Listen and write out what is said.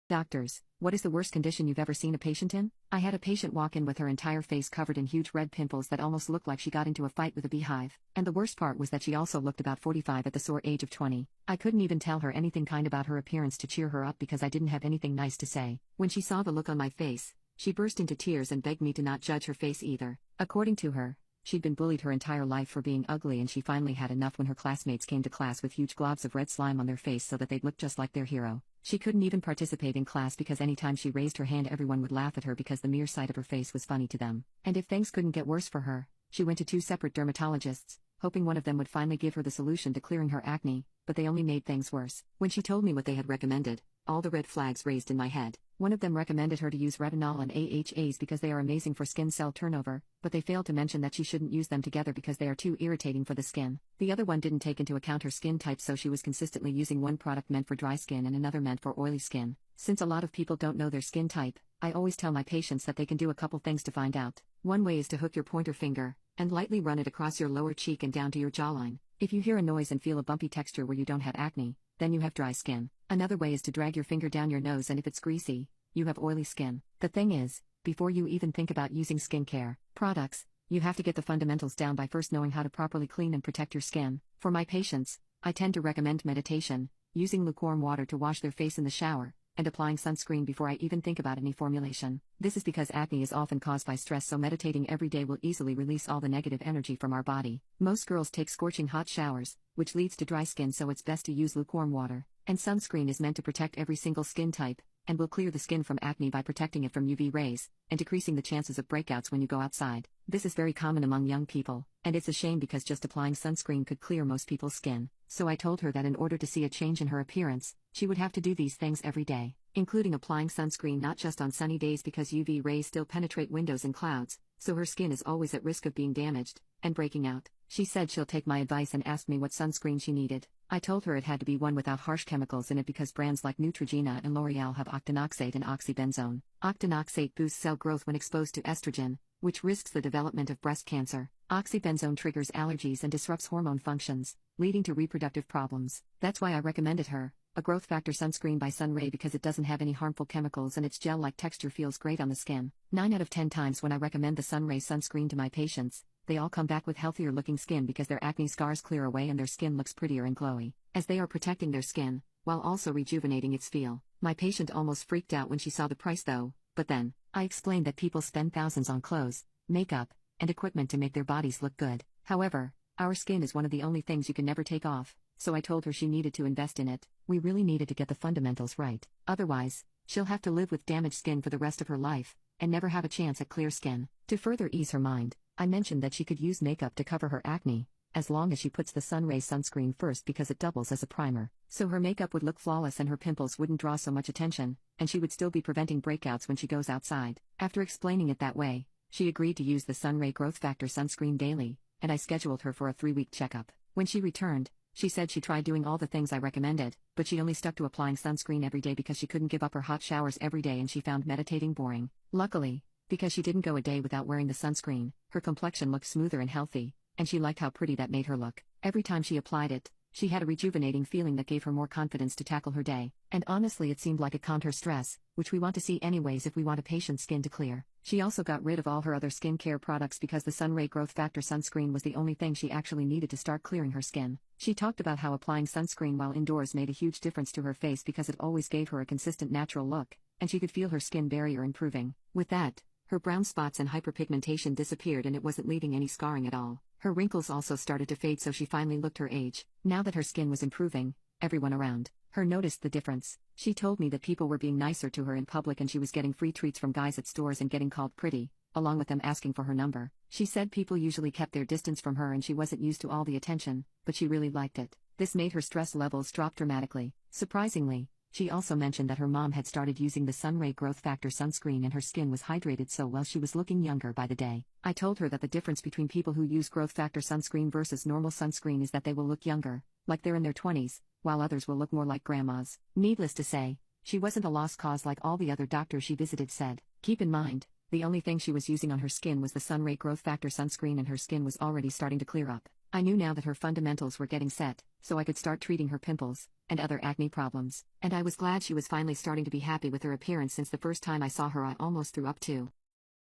Doctors, what is the worst condition you've ever seen a patient in? I had a patient walk in with her entire face covered in huge red pimples that almost looked like she got into a fight with a beehive. And the worst part was that she also looked about 45 at the sore age of 20. I couldn't even tell her anything kind about her appearance to cheer her up because I didn't have anything nice to say. When she saw the look on my face, she burst into tears and begged me to not judge her face either. According to her, she'd been bullied her entire life for being ugly, and she finally had enough when her classmates came to class with huge globs of red slime on their face so that they'd look just like their hero. She couldn't even participate in class because anytime she raised her hand everyone would laugh at her because the mere sight of her face was funny to them. And if things couldn't get worse for her, she went to 2 separate dermatologists, hoping one of them would finally give her the solution to clearing her acne, but they only made things worse. When she told me what they had recommended, all the red flags raised in my head. One of them recommended her to use retinol and AHAs because they are amazing for skin cell turnover, but they failed to mention that she shouldn't use them together because they are too irritating for the skin. The other one didn't take into account her skin type, so she was consistently using one product meant for dry skin and another meant for oily skin. Since a lot of people don't know their skin type, I always tell my patients that they can do a couple things to find out. One way is to hook your pointer finger and lightly run it across your lower cheek and down to your jawline. If you hear a noise and feel a bumpy texture where you don't have acne, then you have dry skin. Another way is to drag your finger down your nose, and if it's greasy, you have oily skin. The thing is, before you even think about using skincare products, you have to get the fundamentals down by first knowing how to properly clean and protect your skin. For my patients, I tend to recommend meditation, using lukewarm water to wash their face in the shower, and applying sunscreen before I even think about any formulation. This is because acne is often caused by stress, so meditating every day will easily release all the negative energy from our body. Most girls take scorching hot showers, which leads to dry skin, so it's best to use lukewarm water. And sunscreen is meant to protect every single skin type, and will clear the skin from acne by protecting it from UV rays, and decreasing the chances of breakouts when you go outside. This is very common among young people, and it's a shame because just applying sunscreen could clear most people's skin. So I told her that in order to see a change in her appearance, she would have to do these things every day, including applying sunscreen not just on sunny days because UV rays still penetrate windows and clouds, so her skin is always at risk of being damaged and breaking out. She said she'll take my advice and asked me what sunscreen she needed. I told her it had to be one without harsh chemicals in it because brands like Neutrogena and L'Oreal have octinoxate and oxybenzone. Octinoxate boosts cell growth when exposed to estrogen, which risks the development of breast cancer. Oxybenzone triggers allergies and disrupts hormone functions, leading to reproductive problems. That's why I recommended her a growth factor sunscreen by Sunray, because it doesn't have any harmful chemicals and its gel-like texture feels great on the skin. 9 out of 10 times when I recommend the Sunray sunscreen to my patients, they all come back with healthier looking skin because their acne scars clear away and their skin looks prettier and glowy, as they are protecting their skin, while also rejuvenating its feel. My patient almost freaked out when she saw the price though, but then, I explained that people spend thousands on clothes, makeup, and equipment to make their bodies look good. However, our skin is one of the only things you can never take off, so I told her she needed to invest in it. We really needed to get the fundamentals right. Otherwise, she'll have to live with damaged skin for the rest of her life, and never have a chance at clear skin. To further ease her mind, I mentioned that she could use makeup to cover her acne, as long as she puts the Sunray sunscreen first because it doubles as a primer. So her makeup would look flawless and her pimples wouldn't draw so much attention, and she would still be preventing breakouts when she goes outside. After explaining it that way, she agreed to use the Sunray Growth Factor sunscreen daily, and I scheduled her for a 3-week checkup. When she returned, she said she tried doing all the things I recommended, but she only stuck to applying sunscreen every day because she couldn't give up her hot showers every day and she found meditating boring. Luckily, because she didn't go a day without wearing the sunscreen, her complexion looked smoother and healthy, and she liked how pretty that made her look. Every time she applied it, she had a rejuvenating feeling that gave her more confidence to tackle her day. And honestly, it seemed like it calmed her stress, which we want to see anyways if we want a patient's skin to clear. She also got rid of all her other skincare products because the Sunray Growth Factor sunscreen was the only thing she actually needed to start clearing her skin. She talked about how applying sunscreen while indoors made a huge difference to her face because it always gave her a consistent natural look, and she could feel her skin barrier improving. With that, her brown spots and hyperpigmentation disappeared and it wasn't leaving any scarring at all. Her wrinkles also started to fade, so she finally looked her age. Now that her skin was improving, everyone around her noticed the difference. She told me that people were being nicer to her in public and she was getting free treats from guys at stores and getting called pretty, along with them asking for her number. She said people usually kept their distance from her and she wasn't used to all the attention, but she really liked it. This made her stress levels drop dramatically. Surprisingly, she also mentioned that her mom had started using the Sunray Growth Factor sunscreen and her skin was hydrated so well she was looking younger by the day. I told her that the difference between people who use Growth Factor sunscreen versus normal sunscreen is that they will look younger, like they're in their 20s, while others will look more like grandmas. Needless to say, she wasn't a lost cause like all the other doctors she visited said. Keep in mind, the only thing she was using on her skin was the Sunray Growth Factor sunscreen and her skin was already starting to clear up. I knew now that her fundamentals were getting set, so I could start treating her pimples and other acne problems. And I was glad she was finally starting to be happy with her appearance, since the first time I saw her I almost threw up too.